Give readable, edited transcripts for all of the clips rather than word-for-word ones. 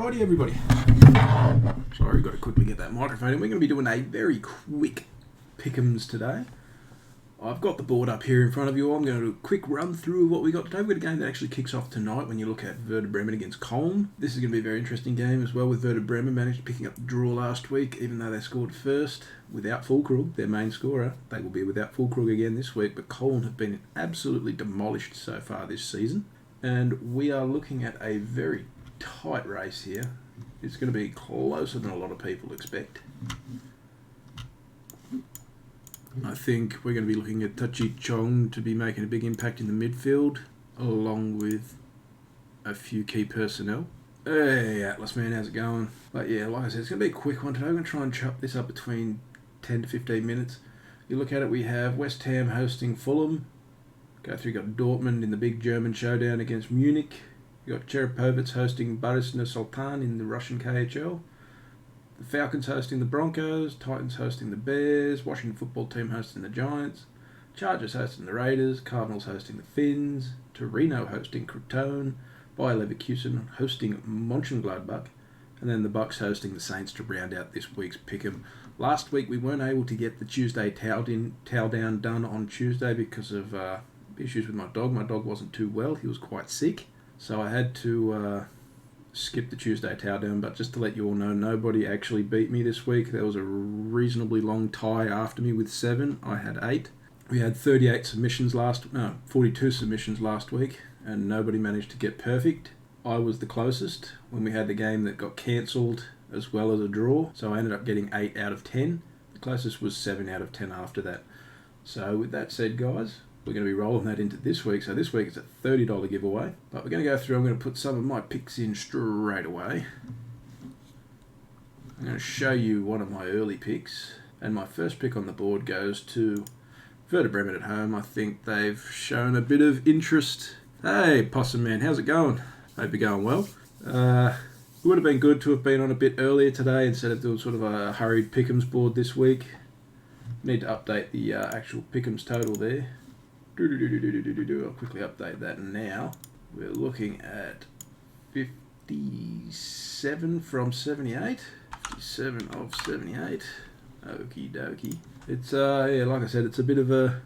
Alrighty everybody. Sorry, got to quickly get that microphone in. We're going to be doing a very quick pick'ems today. I've got the board up here in front of you all. I'm going to do a quick run through of what we got today. We've got a game that actually kicks off tonight when you look at Werder Bremen against Köln. This is going to be a very interesting game as well, with Werder Bremen managed picking up the draw last week, even though they scored first without Füllkrug, their main scorer. They will be without Füllkrug again this week, but Köln have been absolutely demolished so far this season. And we are looking at a very tight race here. It's going to be closer than a lot of people expect. I think we're going to be looking at Tachi Chong to be making a big impact in the midfield, along with a few key personnel. Hey, Atlas man, how's it going? But yeah, like I said, it's going to be a quick one today. I'm going to try and chop this up between 10 to 15 minutes. You look at it, we have West Ham hosting Fulham. Go through, you got Dortmund in the big German showdown against Munich. You got Cherepovets hosting Baris Nur-Sultan in the Russian KHL. The Falcons hosting the Broncos, Titans hosting the Bears, Washington football team hosting the Giants, Chargers hosting the Raiders, Cardinals hosting the Finns, Torino hosting Crotone, Bayer Leverkusen hosting Mönchengladbach, and then the Bucks hosting the Saints to round out this week's pick'em. Last week we weren't able to get the Tuesday towel down done on Tuesday because of issues with my dog. My dog wasn't too well, he was quite sick, so I had to skip the Tuesday towel down. But just to let you all know, nobody actually beat me this week. There was a reasonably long tie after me with 7. I had 8. We had 42 submissions last week, and nobody managed to get perfect. I was the closest when we had the game that got cancelled as well as a draw, so I ended up getting 8 out of 10. The closest was 7 out of 10 after that. So with that said, guys, we're going to be rolling that into this week. So this week it's a $30 giveaway. But we're going to go through, I'm going to put some of my picks in straight away. I'm going to show you one of my early picks. And my first pick on the board goes to Werder Bremen at home. I think they've shown a bit of interest. Hey, Possum Man, how's it going? Hope you're going well. It would have been good to have been on a bit earlier today instead of doing sort of a hurried pick'ems board this week. Need to update the actual pick'ems total there. I'll quickly update that now. We're looking at 57 from 78. 57 of 78. Okie dokie. It's yeah, like I said, it's a bit of a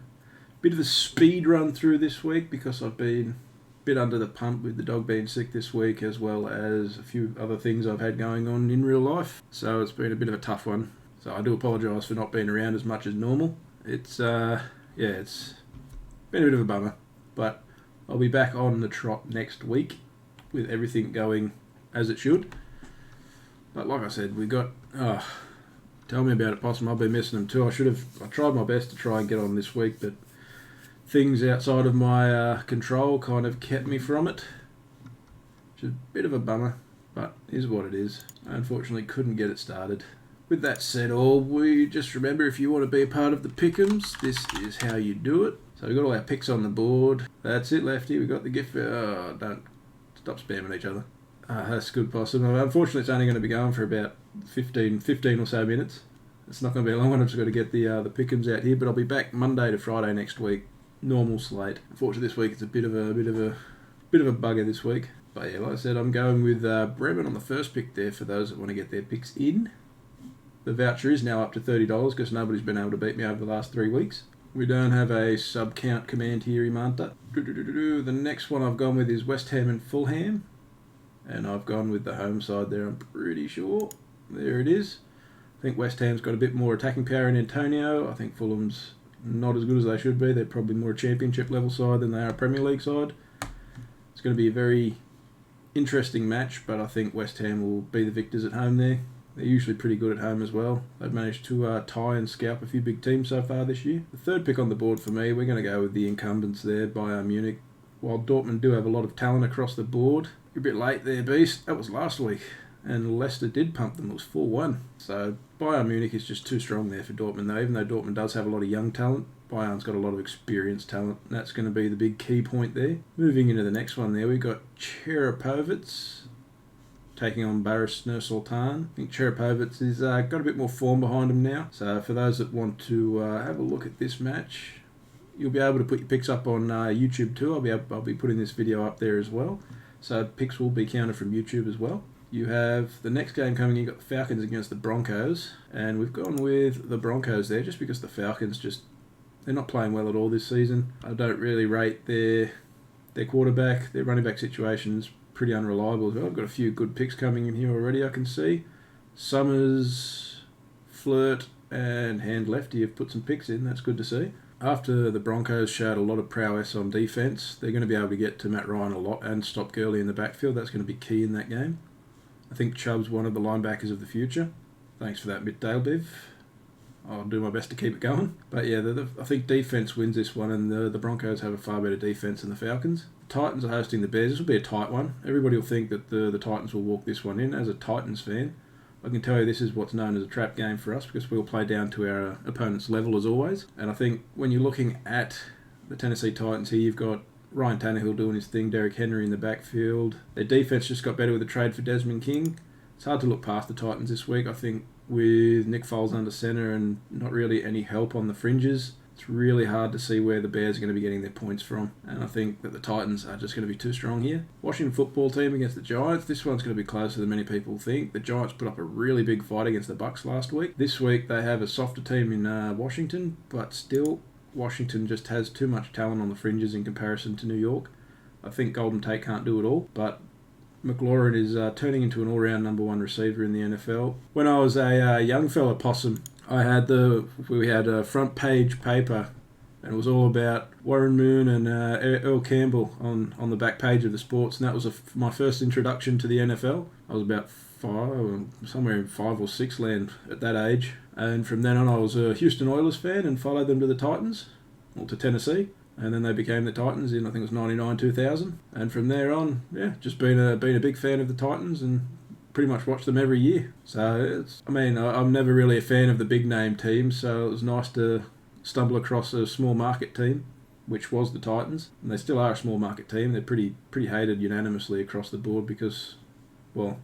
speed run through this week because I've been a bit under the pump with the dog being sick this week, as well as a few other things I've had going on in real life. So it's been a bit of a tough one. So I do apologise for not being around as much as normal. It's it's been a bit of a bummer, but I'll be back on the trot next week with everything going as it should. But like I said, we got tell me about it, Possum. I've been missing them too. I tried my best to try and get on this week, but things outside of my control kind of kept me from it, which is a bit of a bummer, but is what it is. I unfortunately couldn't get it started. With that said, we just remember, if you want to be a part of the pick'ems, this is how you do it. So we've got all our picks on the board. That's it, Lefty. We've got the gift. Don't stop spamming each other. That's good, Possum. Unfortunately, it's only going to be going for about 15 or so minutes. It's not going to be a long one. I've just got to get the pick'ems out here. But I'll be back Monday to Friday next week. Normal slate. Unfortunately, this week it's a bit of a bugger this week. But yeah, like I said, I'm going with Bremen on the first pick there for those that want to get their picks in. The voucher is now up to $30 because nobody's been able to beat me over the last 3 weeks. We don't have a sub-count command here, Imanta. The next one I've gone with is West Ham and Fulham. And I've gone with the home side there, I'm pretty sure. There it is. I think West Ham's got a bit more attacking power in Antonio. I think Fulham's not as good as they should be. They're probably more a championship level side than they are a Premier League side. It's going to be a very interesting match, but I think West Ham will be the victors at home there. They're usually pretty good at home as well. They've managed to tie and scalp a few big teams so far this year. The third pick on the board for me, we're going to go with the incumbents there, Bayern Munich. While Dortmund do have a lot of talent across the board, you're a bit late there, Beast. That was last week. And Leicester did pump them. It was 4-1. So Bayern Munich is just too strong there for Dortmund, though. Even though Dortmund does have a lot of young talent, Bayern's got a lot of experienced talent. And that's going to be the big key point there. Moving into the next one there, we've got Cherepovets taking on Baris Nur-Sultan. I think Cherepovets has got a bit more form behind him now. So for those that want to have a look at this match, you'll be able to put your picks up on YouTube too. I'll be putting this video up there as well. So picks will be counted from YouTube as well. you have the next game coming, you've got the Falcons against the Broncos, and we've gone with the Broncos there just because the Falcons they're not playing well at all this season. I don't really rate their quarterback. Their running back situation is pretty unreliable as well. I've got a few good picks coming in here already, I can see. Summers, Flirt, and Hand Lefty have put some picks in. That's good to see. After the Broncos showed a lot of prowess on defence, they're going to be able to get to Matt Ryan a lot and stop Gurley in the backfield. That's going to be key in that game. I think Chubb's one of the linebackers of the future. Thanks for that bit, Dale Biv. I'll do my best to keep it going. But yeah, I think defence wins this one, and the Broncos have a far better defence than the Falcons. The Titans are hosting the Bears. This will be a tight one. Everybody will think that the Titans will walk this one in. As a Titans fan, I can tell you this is what's known as a trap game for us because we'll play down to our opponent's level as always. And I think when you're looking at the Tennessee Titans here, you've got Ryan Tannehill doing his thing, Derrick Henry in the backfield. Their defense just got better with the trade for Desmond King. It's hard to look past the Titans this week. I think with Nick Foles under center and not really any help on the fringes, it's really hard to see where the Bears are going to be getting their points from. And I think that the Titans are just going to be too strong here. Washington football team against the Giants. This one's going to be closer than many people think. The Giants put up a really big fight against the Bucs last week. This week they have a softer team in Washington, but still Washington just has too much talent on the fringes in comparison to New York. I think Golden Tate can't do it all, but McLaurin is turning into an all-round number one receiver in the NFL. When I was a young fella possum, we had a front page paper, and it was all about Warren Moon and Earl Campbell on the back page of the sports, and that was my first introduction to the NFL. I was about somewhere in 5 or 6 land at that age, and from then on I was a Houston Oilers fan and followed them to the Titans, or to Tennessee. And then they became the Titans in, I think it was 99, 2000. And from there on, just been a big fan of the Titans and pretty much watch them every year. So, I'm never really a fan of the big name teams, so it was nice to stumble across a small market team, which was the Titans. And they still are a small market team. They're pretty hated unanimously across the board because, well,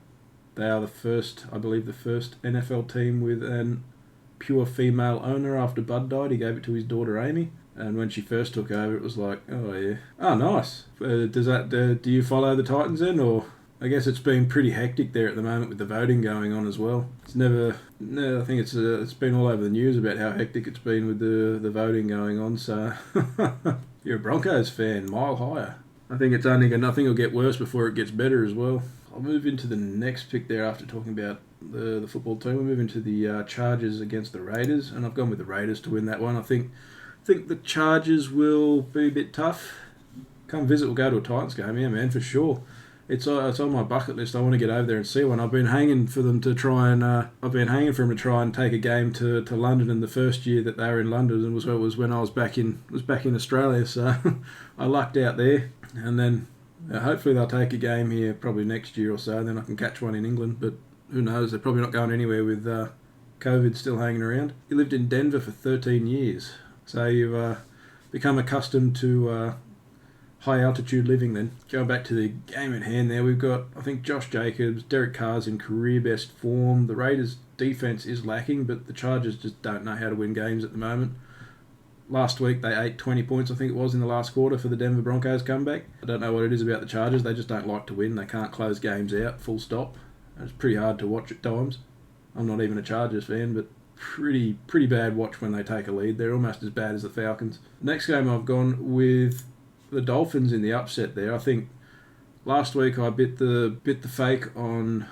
they are the first NFL team with an pure female owner. After Bud died, he gave it to his daughter Amy. And when she first took over, it was like, oh yeah, oh nice. Do you follow the Titans then, or I guess it's been pretty hectic there at the moment with the voting going on as well. I think it's been all over the news about how hectic it's been with the voting going on. So you're a Broncos fan, mile higher. I think nothing will get worse before it gets better as well. I'll move into the next pick there after talking about the football team. We'll move into the Chargers against the Raiders, and I've gone with the Raiders to win that one. I think the Chargers will be a bit tough. Come visit, we'll go to a Titans game, yeah, man, for sure. It's on my bucket list. I want to get over there and see one. I've been hanging for them to try and take a game to London in the first year that they were in London, and was when I was back in Australia. So I lucked out there, and then hopefully they'll take a game here probably next year or so. And then I can catch one in England, but who knows? They're probably not going anywhere with COVID still hanging around. He lived in Denver for 13 years. So you've become accustomed to high altitude living then. Going back to the game at hand there, we've got, I think, Josh Jacobs, Derek Carr's in career best form. The Raiders' defense is lacking, but the Chargers just don't know how to win games at the moment. Last week they ate 20 points, I think it was, in the last quarter for the Denver Broncos comeback. I don't know what it is about the Chargers. They just don't like to win. They can't close games out, full stop. It's pretty hard to watch at times. I'm not even a Chargers fan, but pretty bad watch when they take a lead. They're almost as bad as the Falcons. Next game I've gone with the Dolphins in the upset there. I think last week I bit the fake on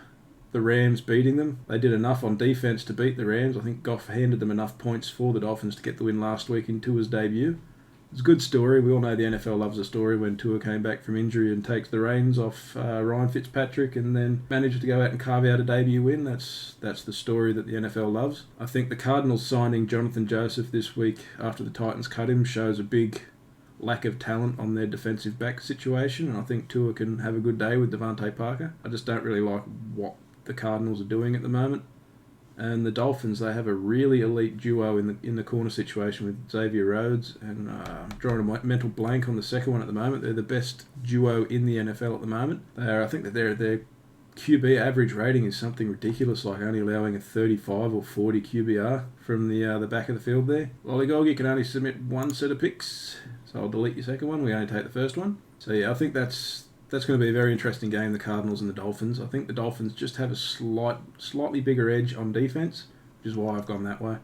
the Rams beating them. They did enough on defense to beat the Rams. I think Goff handed them enough points for the Dolphins to get the win last week in Tua's debut. It's a good story. We all know the NFL loves a story when Tua came back from injury and takes the reins off Ryan Fitzpatrick and then manages to go out and carve out a debut win. That's the story that the NFL loves. I think the Cardinals signing Jonathan Joseph this week after the Titans cut him shows a big lack of talent on their defensive back situation, and I think Tua can have a good day with Devontae Parker. I just don't really like what the Cardinals are doing at the moment. And the Dolphins, they have a really elite duo in the corner situation with Xavier Rhodes, and I'm drawing a mental blank on the second one at the moment. They're the best duo in the NFL at the moment. I think that their QB average rating is something ridiculous, like only allowing a 35 or 40 QBR from the back of the field there. Lollygog, you can only submit one set of picks, so I'll delete your second one. We only take the first one. So yeah, I think that's that's going to be a very interesting game, the Cardinals and the Dolphins. I think the Dolphins just have a slightly bigger edge on defence, which is why I've gone that way.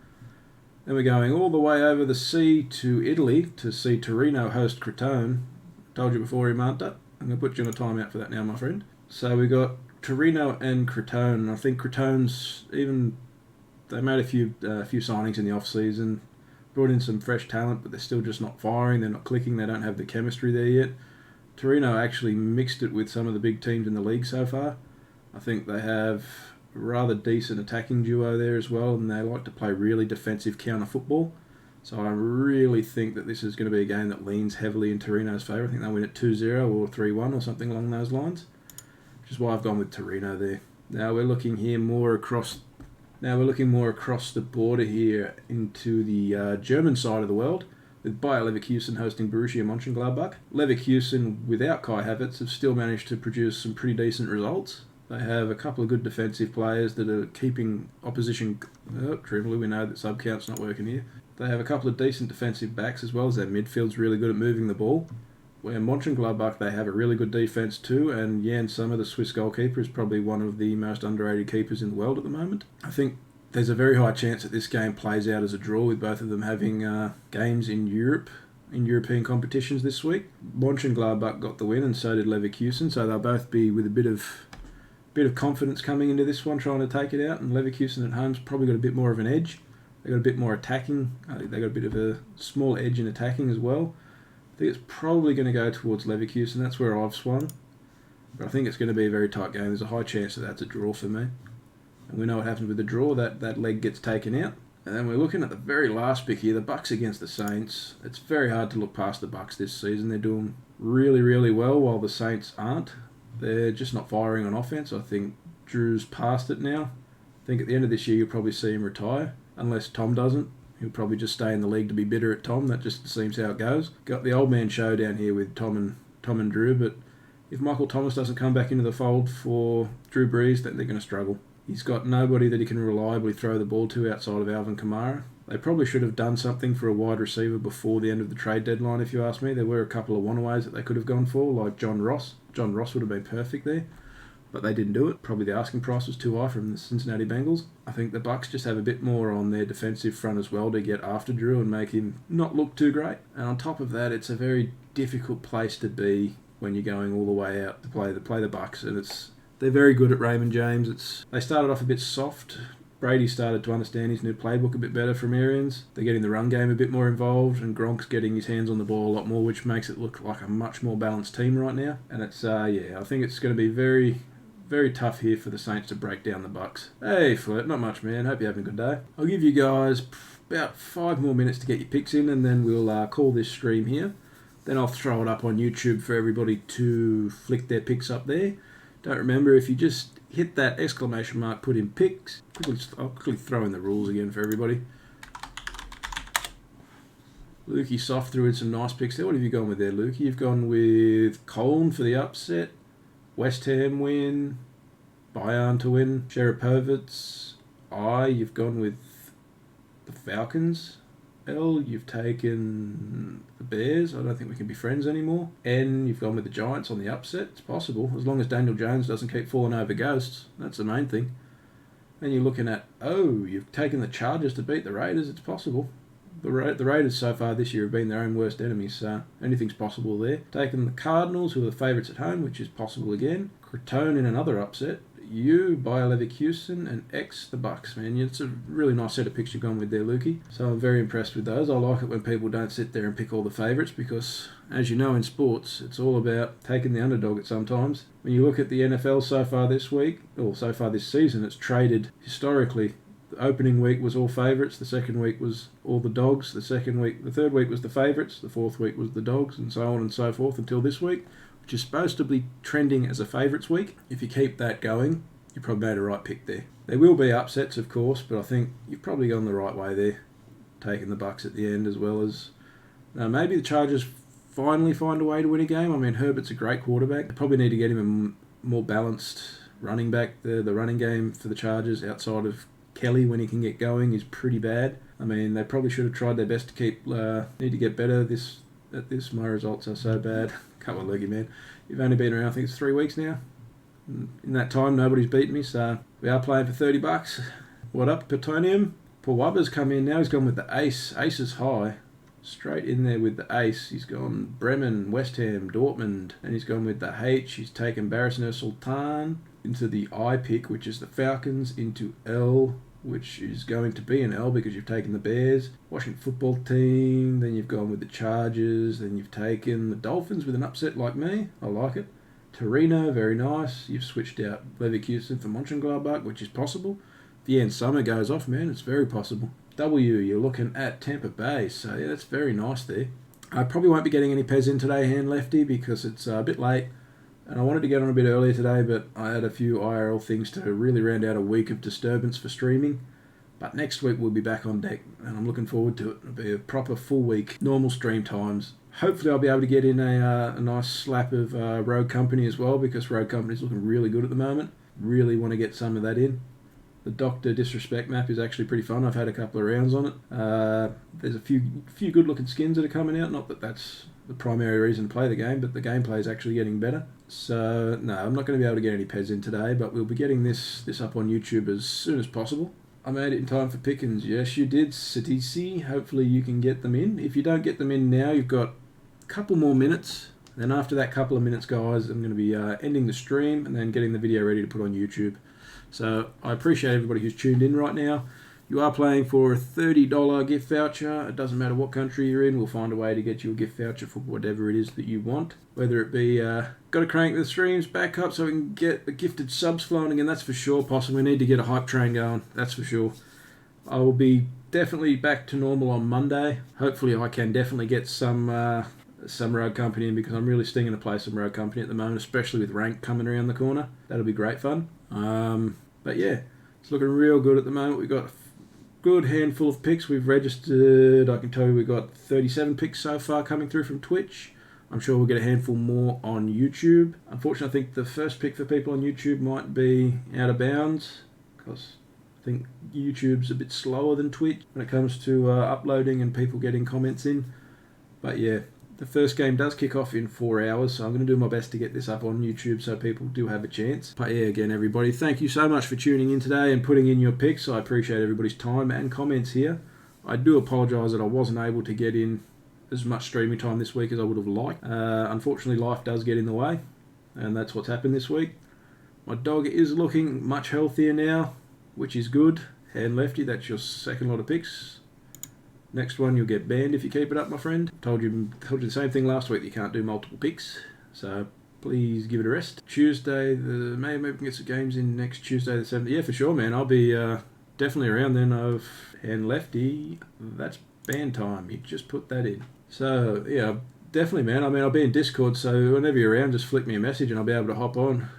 Then we're going all the way over the sea to Italy to see Torino host Crotone. Told you before, Banter. I'm going to put you on a timeout for that now, my friend. So we got Torino and Crotone. I think Crotone's they made a few signings in the off season, brought in some fresh talent, but they're still just not firing. They're not clicking. They don't have the chemistry there yet. Torino actually mixed it with some of the big teams in the league so far. I think they have a rather decent attacking duo there as well, and they like to play really defensive counter football. So I really think that this is going to be a game that leans heavily in Torino's favour. I think they'll win at 2-0 or 3-1 or something along those lines, which is why I've gone with Torino there. Now we're looking more across the border here into the German side of the world, with Bayer Leverkusen hosting Borussia Mönchengladbach. Leverkusen, without Kai Havertz, have still managed to produce some pretty decent results. They have a couple of good defensive players that are keeping opposition... Trembly, we know that sub-count's not working here. They have a couple of decent defensive backs, as well as their midfield's really good at moving the ball. Where Mönchengladbach, they have a really good defence too, and Jan Sommer, the Swiss goalkeeper, is probably one of the most underrated keepers in the world at the moment. I think there's a very high chance that this game plays out as a draw, with both of them having games in Europe, in European competitions this week. Mönchengladbach got the win, and so did Leverkusen, so they'll both be with a bit of confidence coming into this one, trying to take it out. And Leverkusen at home's probably got a bit more of an edge. They got a bit more attacking. They got a bit of a small edge in attacking as well. I think it's probably going to go towards Leverkusen. That's where I've swung. But I think it's going to be a very tight game. There's a high chance that that's a draw for me. And we know what happens with the draw. That leg gets taken out. And then we're looking at the very last pick here, the Bucks against the Saints. It's very hard to look past the Bucks this season. They're doing really, really well, while the Saints aren't. They're just not firing on offense. I think Drew's past it now. I think at the end of this year you'll probably see him retire, unless Tom doesn't. He'll probably just stay in the league to be bitter at Tom. That just seems how it goes. Got the old man show down here with Tom and Drew, but if Michael Thomas doesn't come back into the fold for Drew Brees, then they're going to struggle. He's got nobody that he can reliably throw the ball to outside of Alvin Kamara. They probably should have done something for a wide receiver before the end of the trade deadline, if you ask me. There were a couple of one-aways that they could have gone for, like John Ross. John Ross would have been perfect there, but they didn't do it. Probably the asking price was too high from the Cincinnati Bengals. I think the Bucks just have a bit more on their defensive front as well to get after Drew and make him not look too great. And on top of that, it's a very difficult place to be when you're going all the way out to play the Bucks, and they're very good at Raymond James. They started off a bit soft. Brady started to understand his new playbook a bit better from Arians. They're getting the run game a bit more involved, and Gronk's getting his hands on the ball a lot more, which makes it look like a much more balanced team right now. And I think it's going to be very, very tough here for the Saints to break down the Bucks. Hey, Flirt, not much, man. Hope you're having a good day. I'll give you guys about 5 more minutes to get your picks in, and then we'll call this stream here. Then I'll throw it up on YouTube for everybody to flick their picks up there. Don't remember, if you just hit that exclamation mark, put in picks. I'll quickly throw in the rules again for everybody. Lukey Soft threw in some nice picks there. What have you gone with there, Lukey? You've gone with Colne for the upset, West Ham win, Bayern to win, Sheripovitz. You've gone with the Falcons. L, you've taken the Bears. I don't think we can be friends anymore. N, you've gone with the Giants on the upset. It's possible, as long as Daniel Jones doesn't keep falling over ghosts. That's the main thing. Then you're looking at O, you've taken the Chargers to beat the Raiders. It's possible. The Raiders so far this year have been their own worst enemies, so anything's possible there. Taken the Cardinals, who are the favourites at home, which is possible again. Crotone in another upset. U, Bayer Leverkusen, and X, the Bucks, man. It's a really nice set of picks you've gone with there, Lukey. So I'm very impressed with those. I like it when people don't sit there and pick all the favourites, because, as you know in sports, it's all about taking the underdog at sometimes. When you look at the NFL so far this week, or so far this season, it's traded historically. The opening week was all favourites, the second week was all the dogs, the third week was the favourites, the fourth week was the dogs, and so on and so forth until this week, which is supposed to be trending as a favourites week. If you keep that going, you probably made a right pick there. There will be upsets, of course, but I think you've probably gone the right way there, taking the Bucks at the end, as well as maybe the Chargers finally find a way to win a game. I mean, Herbert's a great quarterback. They probably need to get him a more balanced running back. The running game for the Chargers, outside of Kelly when he can get going, is pretty bad. I mean, they probably should have tried their best to need to get better at this. My results are so bad. Come on, Lurgy man. You've only been around, I think it's 3 weeks now. In that time, nobody's beaten me, so we are playing for $30. What up, Plutonium? Paul Wubber's come in now. He's gone with the ace. Ace is high. Straight in there with the ace. He's gone Bremen, West Ham, Dortmund, and he's gone with the H. He's taken Barrisner Sultan into the I pick, which is the Falcons, into L, which is going to be an L because you've taken the Bears. Washington football team, then you've gone with the Chargers, then you've taken the Dolphins with an upset like me. I like it. Torino, very nice. You've switched out Leverkusen for Mönchengladbach, which is possible. If Jan Summer goes off, man, it's very possible. W, you're looking at Tampa Bay, so yeah, that's very nice there. I probably won't be getting any Pez in today, hand lefty, because it's a bit late, and I wanted to get on a bit earlier today, but I had a few IRL things to really round out a week of disturbance for streaming. But next week we'll be back on deck, and I'm looking forward to it. It'll be a proper full week, normal stream times. Hopefully I'll be able to get in a nice slap of Rogue Company as well, because Rogue Company's looking really good at the moment. Really want to get some of that in. The Doctor Disrespect map is actually pretty fun. I've had a couple of rounds on it. There's a few good-looking skins that are coming out. Not that that's the primary reason to play the game, but the gameplay is actually getting better. So, no, I'm not going to be able to get any Pez in today, but we'll be getting this up on YouTube as soon as possible. I made it in time for pickings. Yes, you did, Satisi. Hopefully you can get them in. If you don't get them in now, you've got a couple more minutes. Then after that couple of minutes, guys, I'm going to be ending the stream and then getting the video ready to put on YouTube. So I appreciate everybody who's tuned in right now. You are playing for a $30 gift voucher. It doesn't matter what country you're in. We'll find a way to get you a gift voucher for whatever it is that you want. Whether it be, got to crank the streams back up so we can get the gifted subs flowing again. That's for sure. Possibly need to get a hype train going. That's for sure. I will be definitely back to normal on Monday. Hopefully I can definitely get some Rogue Company in, because I'm really stinging to play some Rogue Company at the moment, especially with rank coming around the corner. That'll be great fun. But yeah, it's looking real good at the moment. We've got a good handful of picks. We've registered, I can tell you we've got 37 picks so far coming through from Twitch. I'm sure we'll get a handful more on YouTube. Unfortunately, I think the first pick for people on YouTube might be out of bounds, because I think YouTube's a bit slower than Twitch when it comes to uploading and people getting comments in. But yeah, the first game does kick off in 4 hours, so I'm going to do my best to get this up on YouTube so people do have a chance. But yeah, again, everybody, thank you so much for tuning in today and putting in your picks. I appreciate everybody's time and comments here. I do apologise that I wasn't able to get in as much streaming time this week as I would have liked. Unfortunately, life does get in the way, and that's what's happened this week. My dog is looking much healthier now, which is good. Hand lefty, that's your second lot of picks. Next one, you'll get banned if you keep it up, my friend. Told you the same thing last week, that you can't do multiple picks, so please give it a rest. Tuesday, maybe we can get some games in next Tuesday the 7th. Yeah, for sure, man. I'll be definitely around then. Of hand lefty, that's ban time. You just put that in. So yeah, definitely, man. I mean, I'll be in Discord, so whenever you're around, just flick me a message and I'll be able to hop on.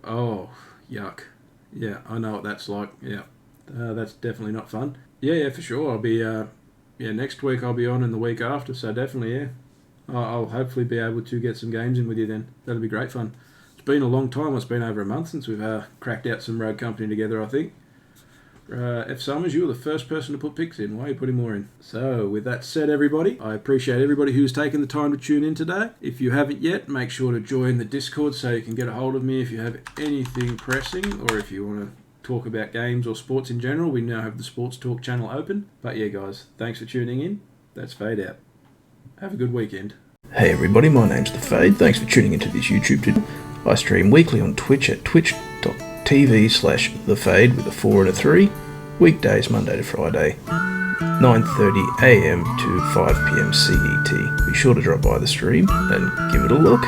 Oh, yuck. Yeah, I know what that's like. Yeah, that's definitely not fun. Yeah, for sure. I'll be, next week I'll be on, and the week after, so definitely, yeah. I'll hopefully be able to get some games in with you then. That'll be great fun. It's been a long time. It's been over a month since we've cracked out some Rogue Company together, I think. F. Summers, you were the first person to put picks in. Why are you putting more in? So, with that said, everybody, I appreciate everybody who's taken the time to tune in today. If you haven't yet, make sure to join the Discord so you can get a hold of me if you have anything pressing, or if you want to talk about games or sports in general. We now have the Sports Talk channel open. But yeah, guys, thanks for tuning in. That's Fade out. Have a good weekend. Hey everybody, my name's The Fade. Thanks for tuning into this YouTube channel. I stream weekly on Twitch at twitch.tv/TheFade with a 4 and a 3. Weekdays Monday to Friday, 9:30 AM to 5 PM CET. Be sure to drop by the stream and give it a look.